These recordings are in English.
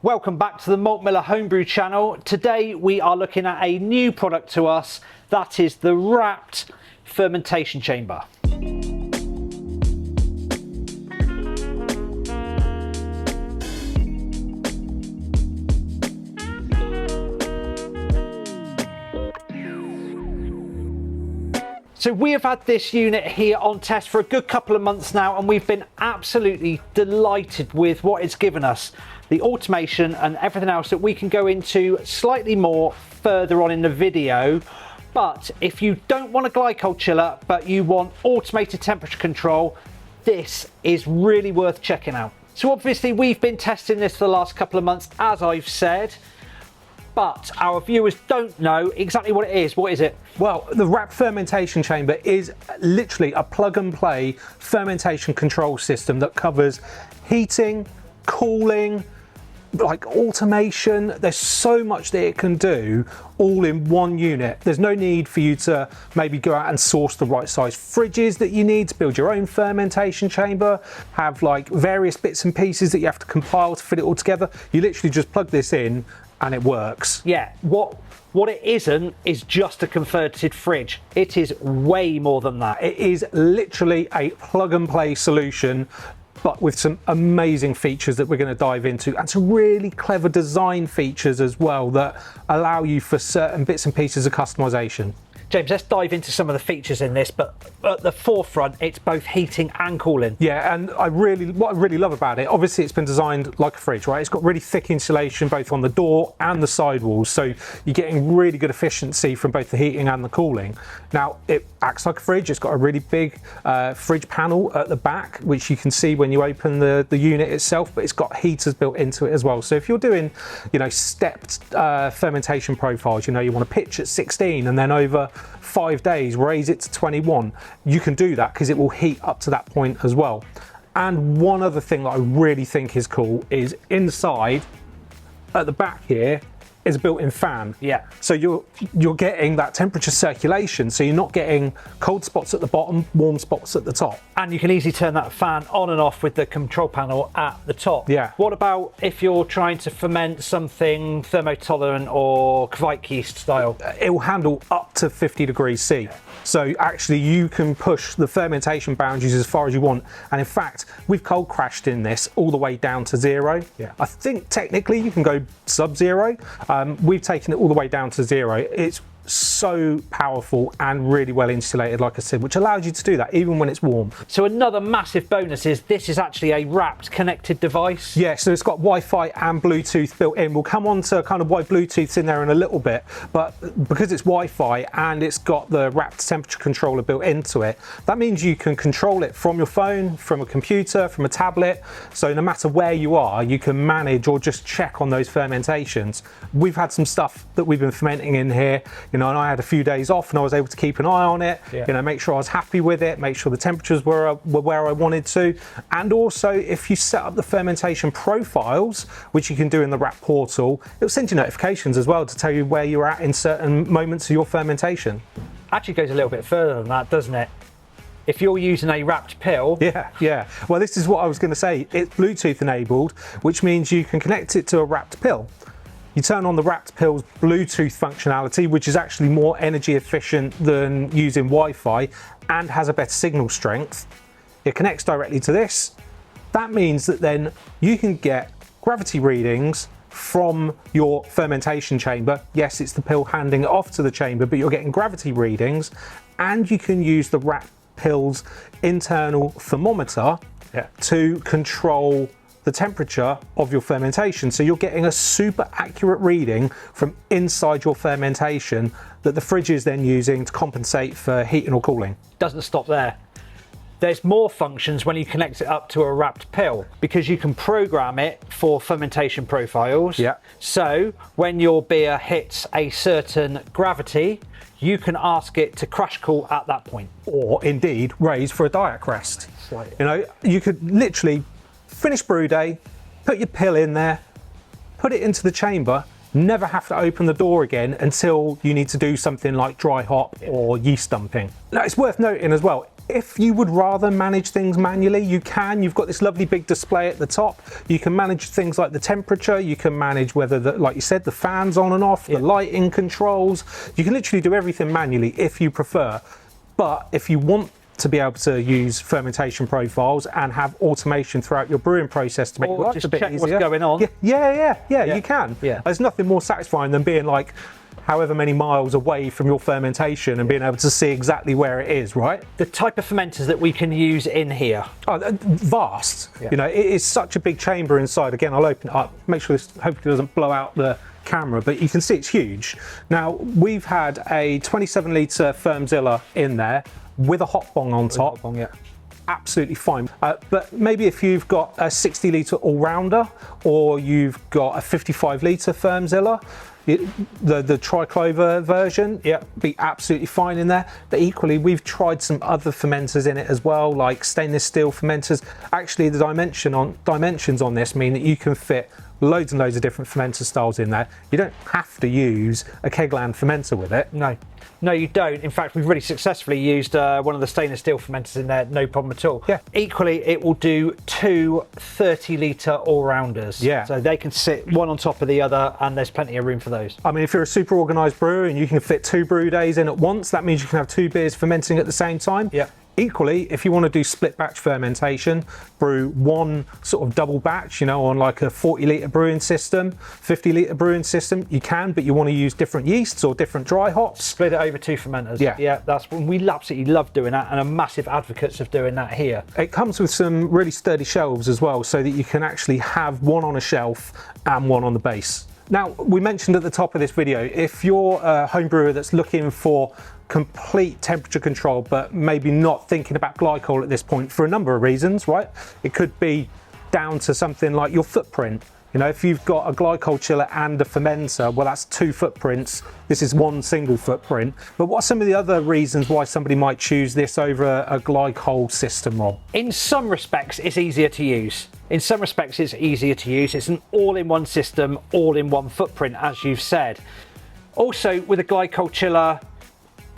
Welcome back to the Malt Miller Homebrew channel. Today we are looking at a new product to us, that is the RAPT Fermentation Chamber. So we have had this unit here on test for a good couple of months now, and we've been absolutely delighted with what it's given us. The automation and everything else that we can go into slightly more further on in the video. But if you don't want a glycol chiller, but you want automated temperature control, this is really worth checking out. So obviously we've been testing this for the last couple of months, as I've said, but our viewers don't know exactly what it is. What is it? Well, the RAPT Fermentation Chamber is literally a plug and play fermentation control system that covers heating, cooling, like automation. There's so much that it can do all in one unit. There's no need for you to maybe go out and source the right size fridges that you need to build your own fermentation chamber, have like various bits and pieces that you have to compile to fit it all together. You literally just plug this in and it works. Yeah, what it isn't is just a converted fridge. It is way more than that. It is literally a plug and play solution, but with some amazing features that we're going to dive into, and some really clever design features as well that allow you for certain bits and pieces of customization. James, let's dive into some of the features in this, but at the forefront, it's both heating and cooling. Yeah, and what I really love about it, obviously it's been designed like a fridge, right? It's got really thick insulation both on the door and the sidewalls, so you're getting really good efficiency from both the heating and the cooling. Now, it acts like a fridge. It's got a really big fridge panel at the back, which you can see when you open the unit itself, but it's got heaters built into it as well. So if you're doing, stepped fermentation profiles, you want to pitch at 16 and then over 5 days raise it to 21, you can do that because it will heat up to that point as well. And one other thing that I really think is cool is inside at the back here is a built-in fan. Yeah. So you're getting that temperature circulation, so you're not getting cold spots at the bottom, warm spots at the top. And you can easily turn that fan on and off with the control panel at the top. Yeah. What about if you're trying to ferment something thermotolerant or Kveik yeast style? It will handle up to 50 degrees C. Yeah. So actually you can push the fermentation boundaries as far as you want. And in fact, we've cold crashed in this all the way down to 0. Yeah. I think technically you can go sub-0. We've taken it all the way down to 0. It's so powerful and really well insulated, like I said, which allows you to do that even when it's warm. So another massive bonus is this is actually a RAPT connected device. Yeah, so it's got Wi-Fi and Bluetooth built in. We'll come on to kind of why Bluetooth's in there in a little bit, but because it's Wi-Fi and it's got the RAPT temperature controller built into it, that means you can control it from your phone, from a computer, from a tablet. So no matter where you are, you can manage or just check on those fermentations. We've had some stuff that we've been fermenting in here, and I had a few days off and I was able to keep an eye on it, make sure I was happy with it, make sure the temperatures were where I wanted to. And also, if you set up the fermentation profiles, which you can do in the RAPT portal, it'll send you notifications as well to tell you where you're at in certain moments of your fermentation. Actually goes a little bit further than that, doesn't it? If you're using a RAPT Pill. Yeah. Well, this is what I was going to say. It's Bluetooth enabled, which means you can connect it to a RAPT Pill. You turn on the RAPT Pill's Bluetooth functionality, which is actually more energy efficient than using Wi-Fi and has a better signal strength. It connects directly to this. That means that then you can get gravity readings from your fermentation chamber. Yes, it's the pill handing it off to the chamber, but you're getting gravity readings, and you can use the RAPT Pill's internal thermometer to control the temperature of your fermentation. So you're getting a super accurate reading from inside your fermentation that the fridge is then using to compensate for heating or cooling. Doesn't stop there. There's more functions when you connect it up to a RAPT Pill, because you can program it for fermentation profiles. Yeah. So when your beer hits a certain gravity, you can ask it to crash cool at that point. Or indeed raise for a diet crest. You could literally finish brew day, put your pill in there, put it into the chamber, never have to open the door again until you need to do something like dry hop or yeast dumping. Now, it's worth noting as well, If you would rather manage things manually, you can. You've got this lovely big display at the top. You can manage things like the temperature. You can manage whether, like you said, the fan's on and off, the lighting controls. You can literally do everything manually if you prefer. But if you want to be able to use fermentation profiles and have automation throughout your brewing process to make life a bit easier. What's going on. Yeah, you can. Yeah. There's nothing more satisfying than being like however many miles away from your fermentation and being able to see exactly where it is, right? The type of fermenters that we can use in here. Oh, vast. Yeah. You know, it is such a big chamber inside. Again, I'll open it up, make sure this hopefully doesn't blow out the camera, but you can see it's huge. Now, we've had a 27 litre Fermzilla in there with a hot bong on top. Hot bong, yeah. Absolutely fine. But maybe if you've got a 60 litre all-rounder or you've got a 55 litre Fermzilla, the triclover version, be absolutely fine in there. But equally, we've tried some other fermenters in it as well, like stainless steel fermenters. Actually, the dimensions on this mean that you can fit loads and loads of different fermenter styles in there. You don't have to use a Kegland fermenter with it. No, you don't. In fact, we've really successfully used one of the stainless steel fermenters in there, no problem at all. Yeah. Equally, it will do two 30 litre all-rounders. Yeah. So they can sit one on top of the other, and there's plenty of room for those. I mean, if you're a super organised brewer and you can fit 2 brew days in at once, that means you can have 2 beers fermenting at the same time. Yeah. Equally, if you want to do split batch fermentation, brew one sort of double batch, you know, on like a 40 litre brewing system, 50 litre brewing system, you can, but you want to use different yeasts or different dry hops. Split it over 2 fermenters. Yeah. That's when we absolutely love doing that and are massive advocates of doing that here. It comes with some really sturdy shelves as well, so that you can actually have one on a shelf and one on the base. Now, we mentioned at the top of this video, if you're a home brewer that's looking for complete temperature control, but maybe not thinking about glycol at this point for a number of reasons, right? It could be down to something like your footprint. You know, if you've got a glycol chiller and a fermenter, well, that's 2 footprints. This is 1 single footprint. But what are some of the other reasons why somebody might choose this over a glycol system, Rob? In some respects, it's easier to use. It's an all-in-one system, all-in-one footprint, as you've said. Also, with a glycol chiller,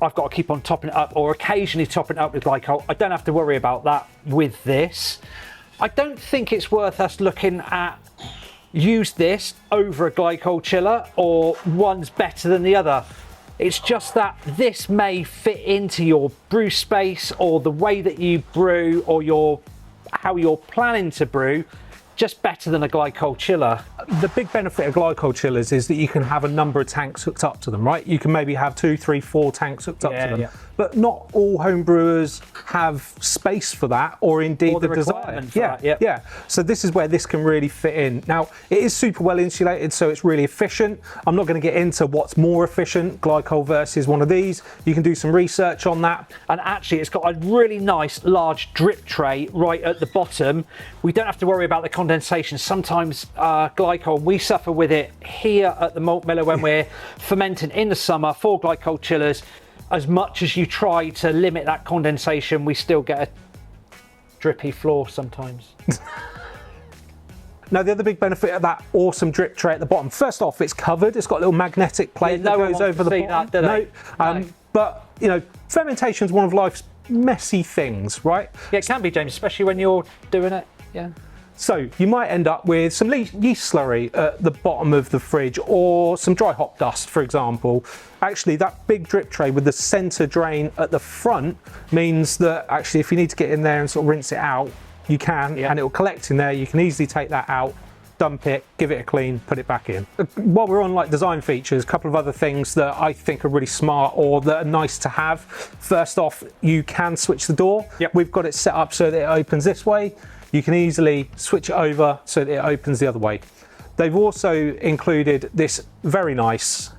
I've got to keep on topping it up, or occasionally topping it up with glycol. I don't have to worry about that with this. I don't think it's worth us looking at use this over a glycol chiller or one's better than the other. It's just that this may fit into your brew space or the way that you brew or how you're planning to brew just better than a glycol chiller. The big benefit of glycol chillers is that you can have a number of tanks hooked up to them, right? You can maybe have 2, 3, 4 tanks hooked up to them. Yeah. But not all home brewers have space for that, or indeed the desire. Yeah. So this is where this can really fit in. Now, it is super well insulated, so it's really efficient. I'm not going to get into what's more efficient, glycol versus one of these. You can do some research on that. And actually, it's got a really nice large drip tray right at the bottom. We don't have to worry about the condensation. Sometimes glycol, we suffer with it here at the Malt Miller when we're fermenting in the summer for glycol chillers. As much as you try to limit that condensation, we still get a drippy floor sometimes. Now, the other big benefit of that awesome drip tray at the bottom, first off, it's covered. It's got a little magnetic plate that goes over the bottom. No. But, you know, fermentation is one of life's messy things, right? Yeah, it can be, James, especially when you're doing it. Yeah. So you might end up with some yeast slurry at the bottom of the fridge, or some dry hop dust, for example. Actually, that big drip tray with the centre drain at the front means that actually if you need to get in there and sort of rinse it out, you can, and it will collect in there. You can easily take that out, dump it, give it a clean, put it back in. While we're on like design features, a couple of other things that I think are really smart or that are nice to have. First off, you can switch the door. We've got it set up so that it opens this way. You can easily switch it over so that it opens the other way. They've also included this very nice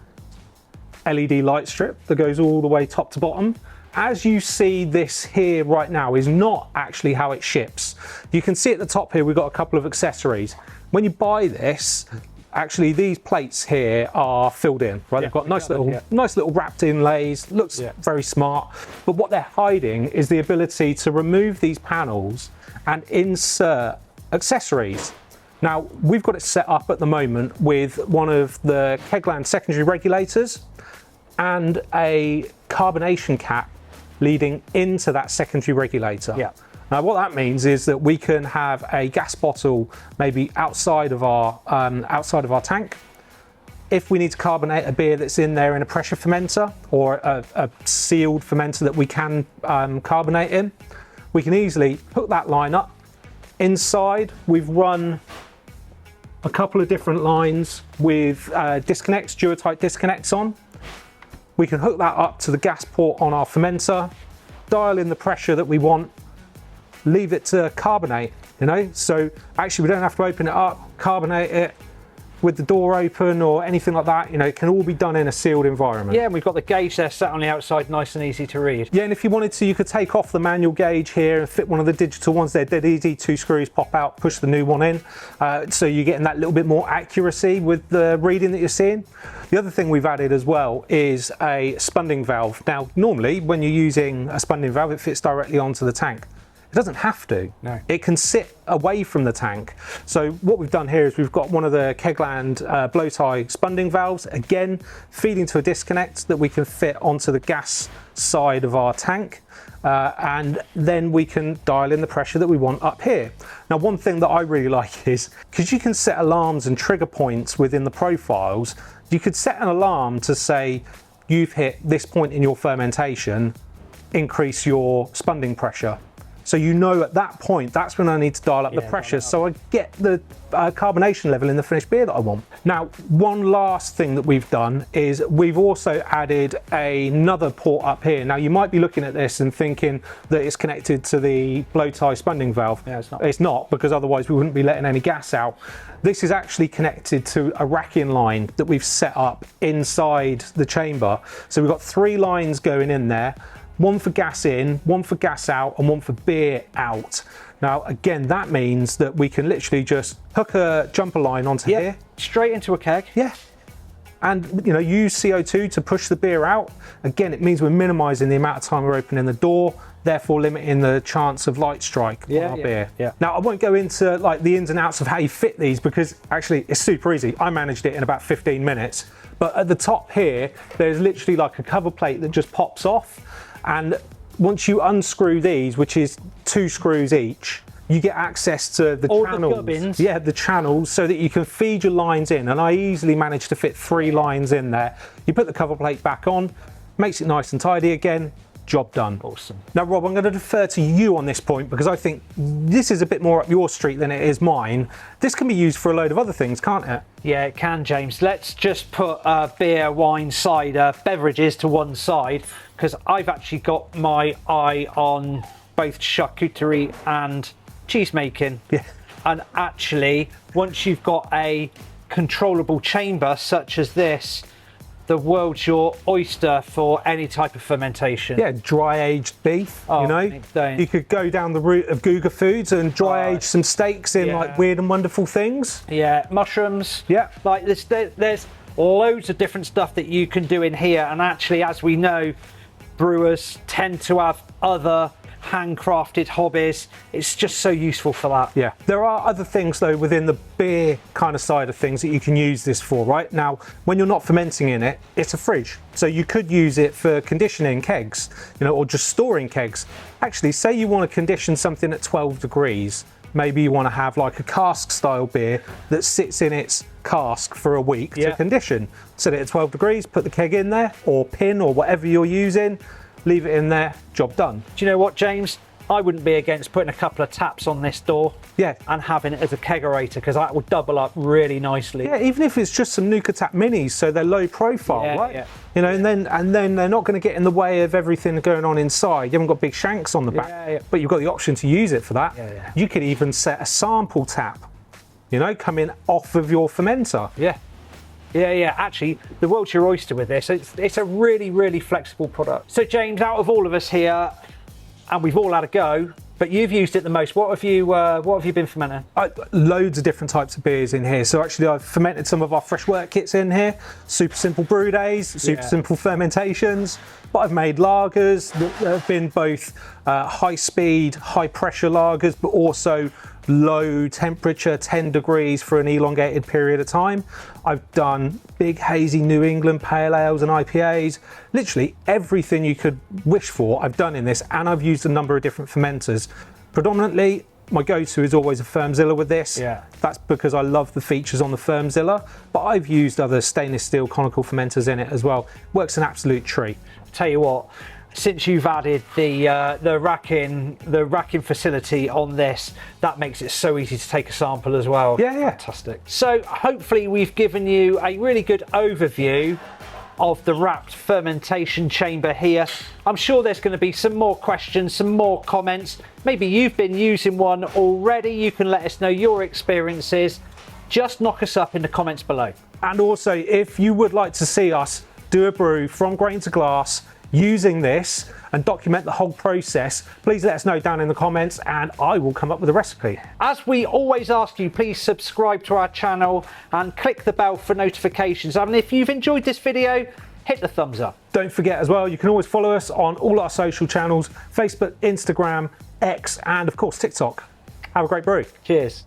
LED light strip that goes all the way top to bottom. As you see, this here right now is not actually how it ships. You can see at the top here, we've got a couple of accessories. When you buy this, actually these plates here are filled in, right? They've got nice little wrapped inlays, looks very smart. But what they're hiding is the ability to remove these panels and insert accessories. Now, we've got it set up at the moment with one of the Kegland secondary regulators and a carbonation cap leading into that secondary regulator. Yeah. Now what that means is that we can have a gas bottle maybe outside of our tank. If we need to carbonate a beer that's in there in a pressure fermenter or a sealed fermenter that we can carbonate in, we can easily hook that line up. Inside we've run a couple of different lines with disconnects, dual-type disconnects on. We can hook that up to the gas port on our fermenter, dial in the pressure that we want, leave it to carbonate, you know? So actually we don't have to open it up, carbonate it with the door open or anything like that. You know, it can all be done in a sealed environment. Yeah, and we've got the gauge there sat on the outside, nice and easy to read. Yeah, and if you wanted to, you could take off the manual gauge here and fit one of the digital ones. They're dead easy, 2 screws pop out, push the new one in. So you're getting that little bit more accuracy with the reading that you're seeing. The other thing we've added as well is a spunding valve. Now, normally when you're using a spunding valve, it fits directly onto the tank. It doesn't have to. No. It can sit away from the tank. So what we've done here is we've got one of the Kegland blow tie spunding valves, again, feeding to a disconnect that we can fit onto the gas side of our tank. And then we can dial in the pressure that we want up here. Now, one thing that I really like is, because you can set alarms and trigger points within the profiles, you could set an alarm to say, you've hit this point in your fermentation, increase your spunding pressure. So you know at that point, that's when I need to dial up the pressure so I get the carbonation level in the finished beer that I want. Now, one last thing that we've done is we've also added another port up here. Now, you might be looking at this and thinking that it's connected to the blow tie spunding valve. Yeah, it's not. It's not, because otherwise we wouldn't be letting any gas out. This is actually connected to a racking line that we've set up inside the chamber. So we've got 3 lines going in there. One for gas in, one for gas out, and one for beer out. Now, again, that means that we can literally just hook a jumper line onto here. Straight into a keg. Yeah. And, you know, use CO2 to push the beer out. Again, it means we're minimizing the amount of time we're opening the door, therefore limiting the chance of light strike on our beer. Yeah. Now, I won't go into like the ins and outs of how you fit these, because actually it's super easy. I managed it in about 15 minutes. But at the top here, there's literally like a cover plate that just pops off. And once you unscrew these, which is 2 screws each, you get access to the channels. The gubbins. Yeah, the channels, so that you can feed your lines in. And I easily managed to fit 3 lines in there. You put the cover plate back on, makes it nice and tidy again. Job done. Awesome. Now, Rob, I'm going to defer to you on this point, because I think this is a bit more up your street than it is mine. This can be used for a load of other things, can't it? Yeah, it can, James. Let's just put beer, wine, cider, beverages to one side, because I've actually got my eye on both charcuterie and cheese making. Yeah. And actually, once you've got a controllable chamber such as this, the world's your oyster for any type of fermentation. Yeah, dry aged beef, you know. You could go down the route of Guga Foods and dry age some steaks in like weird and wonderful things. Yeah, mushrooms. Yeah. Like there's loads of different stuff that you can do in here, and actually, as we know, brewers tend to have other handcrafted hobbies. It's just so useful for that. Yeah, there are other things though within the beer kind of side of things that you can use this for. Right now, when you're not fermenting in it, it's a fridge, so you could use it for conditioning kegs, you know, or just storing kegs. Actually, say you want to condition something at 12 degrees, maybe you want to have like a cask style beer that sits in its cask for a week to condition. Set it at 12 degrees, put the keg in there, or pin, or whatever you're using, leave it in there, job done. Do you know what, James? I wouldn't be against putting a couple of taps on this door and having it as a kegerator, because that would double up really nicely. Yeah, even if it's just some Nuka Tap minis, so they're low profile, right? Yeah. You know, and then they're not going to get in the way of everything going on inside. You haven't got big shanks on the back, but you've got the option to use it for that. You could even set a sample tap, you know, coming off of your fermenter. Yeah. Actually, the world's your oyster with this. It's a really, really flexible product. So, James, out of all of us here, and we've all had a go, but you've used it the most. What have you been fermenting? Loads of different types of beers in here. So actually, I've fermented some of our fresh work kits in here. Super simple brew days, super simple fermentations. But I've made lagers that have been both high speed, high pressure lagers, but also low temperature, 10 degrees for an elongated period of time. I've done big hazy New England pale ales and IPAs. Literally everything you could wish for I've done in this, and I've used a number of different fermenters. Predominantly, my go-to is always a Firmzilla with this. Yeah. That's because I love the features on the Firmzilla, but I've used other stainless steel conical fermenters in it as well. Works an absolute treat. Tell you what, since you've added the racking facility on this, that makes it so easy to take a sample as well. Yeah. Fantastic. So hopefully we've given you a really good overview of the RAPT Fermentation Chamber here. I'm sure there's going to be some more questions, some more comments. Maybe you've been using one already. You can let us know your experiences. Just knock us up in the comments below. And also, if you would like to see us do a brew from grain to glass using this and document the whole process, please let us know down in the comments and I will come up with a recipe. As we always ask you, please subscribe to our channel and click the bell for notifications. And if you've enjoyed this video, hit the thumbs up. Don't forget as well, you can always follow us on all our social channels, Facebook, Instagram, X, and of course TikTok. Have a great brew. Cheers.